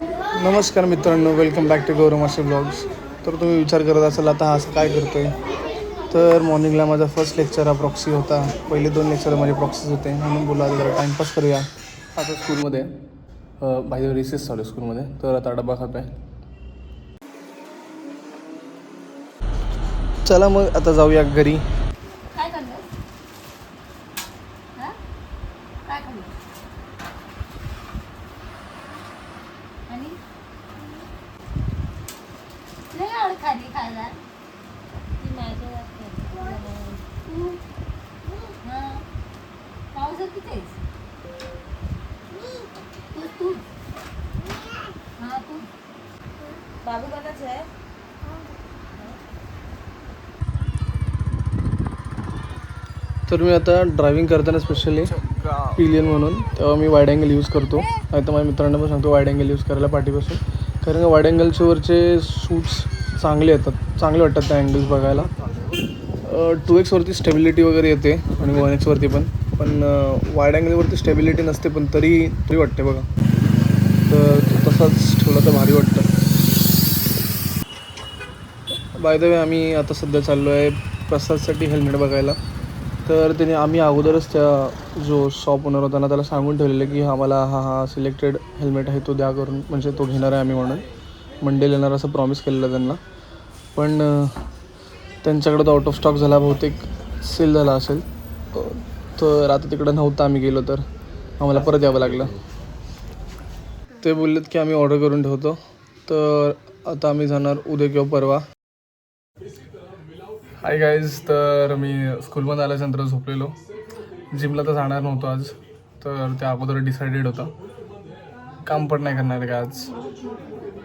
नमस्कार मित्रांनो, welcome back to गौरव मासे ब्लॉग्स. तर तुम्ही विचार करत असाल आता हा असं काय करतो आहे. तर मॉर्निंगला माझा फर्स्ट लेक्चर हा प्रॉक्सी होता. पहिले 2 लेक्चर माझे प्रॉक्सीज होते, म्हणून बोला जरा टाईमपास करूया. आता स्कूलमध्ये बाहेर रिसेस चालू आहे स्कूलमध्ये, तर आता डबा खातो आहे. चला मग आता जाऊया घरी. काय करणार? हां? काय करणार? आणि नाही आवडत खाली खायला. ती माझ्या हां पावसात कितीच तू हां तू बाबू कदाच आहे. तर मी आता ड्रायव्हिंग करताना स्पेशली पिलियन म्हणून तेव्हा मी वाईड अँगल यूज करतो. नाही तर माझ्या मित्रांना पण सांगतो वाईड अँगल यूज करायला पाठीपासून, कारण का वाईड अँगलच्या वरचे शूट्स चांगले येतात, चांगले वाटतात त्या अँगल्स बघायला. 2x वरती स्टेबिलिटी वगैरे येते आणि 1x वरती पण वाईड अँगलवरती स्टेबिलिटी नसते, पण तरी वाटते बघा. तर तसाच ठेवला तर भारी वाटतं. बाय द वे आम्ही आता सध्या चाललो आहे प्रसादसाठी हेल्मेट बघायला. तर आम्ही अगोदरच त्या जो शॉप ओनर होता ना त्याला सांगून ठेवलेलं की आम्हाला हा सिलेक्टेड हेल्मेट आहे तो द्या करून, म्हणजे तो घेणार आहे आम्ही म्हणून मंडेला येणार असं प्रॉमिस केलेलं त्यांना. पण त्यांच्याकडं तो आउट ऑफ स्टॉक झाला, बहुतेक सेल झाला असेल. तर आता तिकडं नव्हतं, आम्ही गेलो तर आम्हाला परत यावं लागलं. ते बोललेत की आम्ही ऑर्डर करून ठेवतो. तर आता आम्ही जाणार उद्या किंवा परवा. हाय गाईज, तर मी स्कूलमध्ये आल्याच्यानंतर झोपलेलो. जिमला तर जाणार नव्हतो आज, तर त्या अगोदर डिसायडेड होतं. काम पण नाही करणार का आज,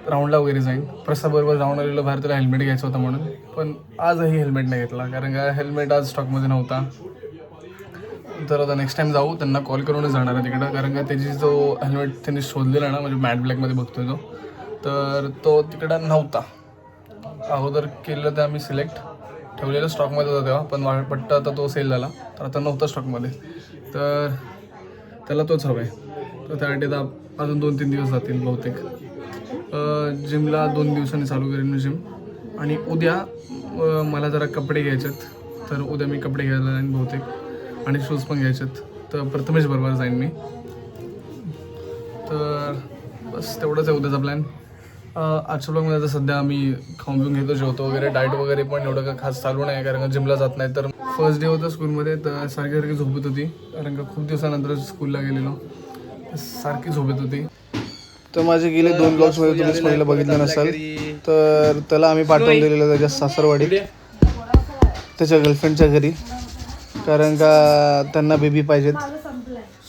राऊंडला वगैरे जाईन. प्रसादबरोबर जाऊन आलेलो बाहेर, त्याला हेल्मेट घ्यायचं होतं म्हणून. पण आजही हेल्मेट नाही घेतला, कारण का हेल्मेट आज स्टॉकमध्ये नव्हता. तर आता नेक्स्ट टाईम जाऊ, त्यांना कॉल करूनच जाणार आहे तिकडं, कारण का त्याची जो हेल्मेट त्यांनी शोधलेला ना, म्हणजे मॅट ब्लॅकमध्ये बघतोय तो, तर तो तिकडं नव्हता. अगोदर केलं तर आम्ही सिलेक्ट ठेवलेलं स्टॉकमध्ये होता तेव्हा, पण पट्टा आता तो सेल झाला, तर आता नव्हता स्टॉकमध्ये. तर त्याला तोच हवा आहे. तर त्यासाठी आता अजून 2-3 दिवस जातील बहुतेक. जिमला 2 दिवसांनी चालू करेन मी जिम. आणि उद्या मला जरा कपडे घ्यायचे आहेत, तर उद्या मी कपडे घ्यायला जाईन बहुतेक, आणि शूज पण घ्यायचे आहेत. तर प्रथमेश बरोबर जाईन मी. तर बस तेवढंच आहे उद्याचा प्लॅन. आजच्या ब्लॉगमध्ये आता सध्या आम्ही खाऊन पिऊन घेतो, जेवतो वगैरे. डाएट वगैरे पण एवढं का खास चालू नाही, कारण का जिमला जात नाही. तर फर्स्ट डे होतं स्कूलमध्ये, तर सारखी झोपत होती, कारण का खूप दिवसानंतर स्कूलला गेलेलो, सारखी झोपत होती. तर माझे गेले 2 ब्लॉग्समध्ये तुम्ही स्टोरीला बघितलं नसाल, तर त्याला आम्ही पाठवून दिलेलं त्याच्या सासरवाडीत त्याच्या गर्लफ्रेंडच्या घरी, कारण का त्यांना बेबी पाहिजेत.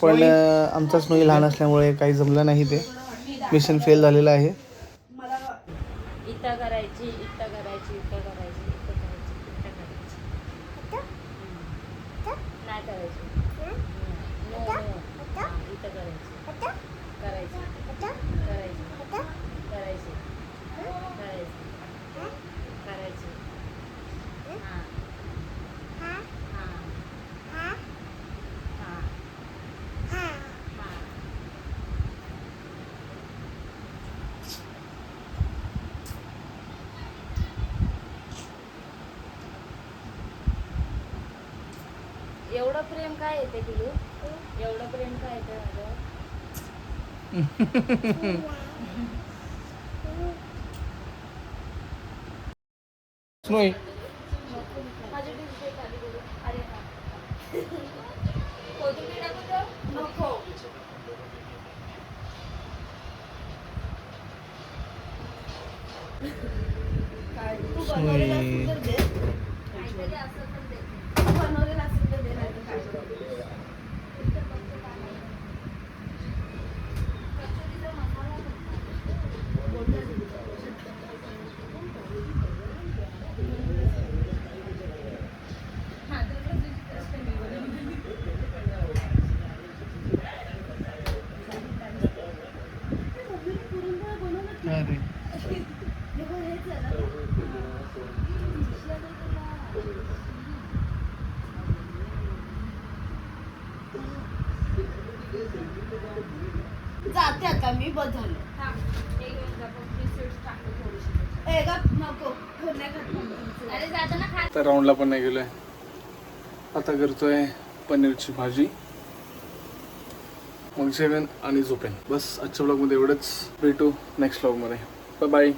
पण आमचा स्नोई लहान असल्यामुळे काही जमलं नाही, ते मिशन फेल झालेलं आहे. इथं करायची, इथं करायची, इथं करायची, इथं करायची, इथं करायची, नाही करायची, नो इथं करायची, करायची, करायची, करायची, करायची, करायची, हां हां हां हां हां. एवढं प्रेम काय येते पिलू, एवढं प्रेम काय येते माझं. स्नोई माझी डिस्प्ले खाली करू. अरे नको. तू बनवलेलं असेल तर दे, काहीतरी असेल तर दे, तू बनवलेलं असेल तर दे, नाही तर काय करू. कचोरीचा मसाला जाते आता मी बस झालं. ए गप नको नाही खात. अरे जाताना खा. तर राऊंडला पण नाही गेलोय. आता करतोय पनीरची भाजी, मग जेवेन आणि झोपेन. बस आजच्या ब्लॉगमध्ये एवढंच. भेटू नेक्स्ट ब्लॉगमध्ये. Bye bye.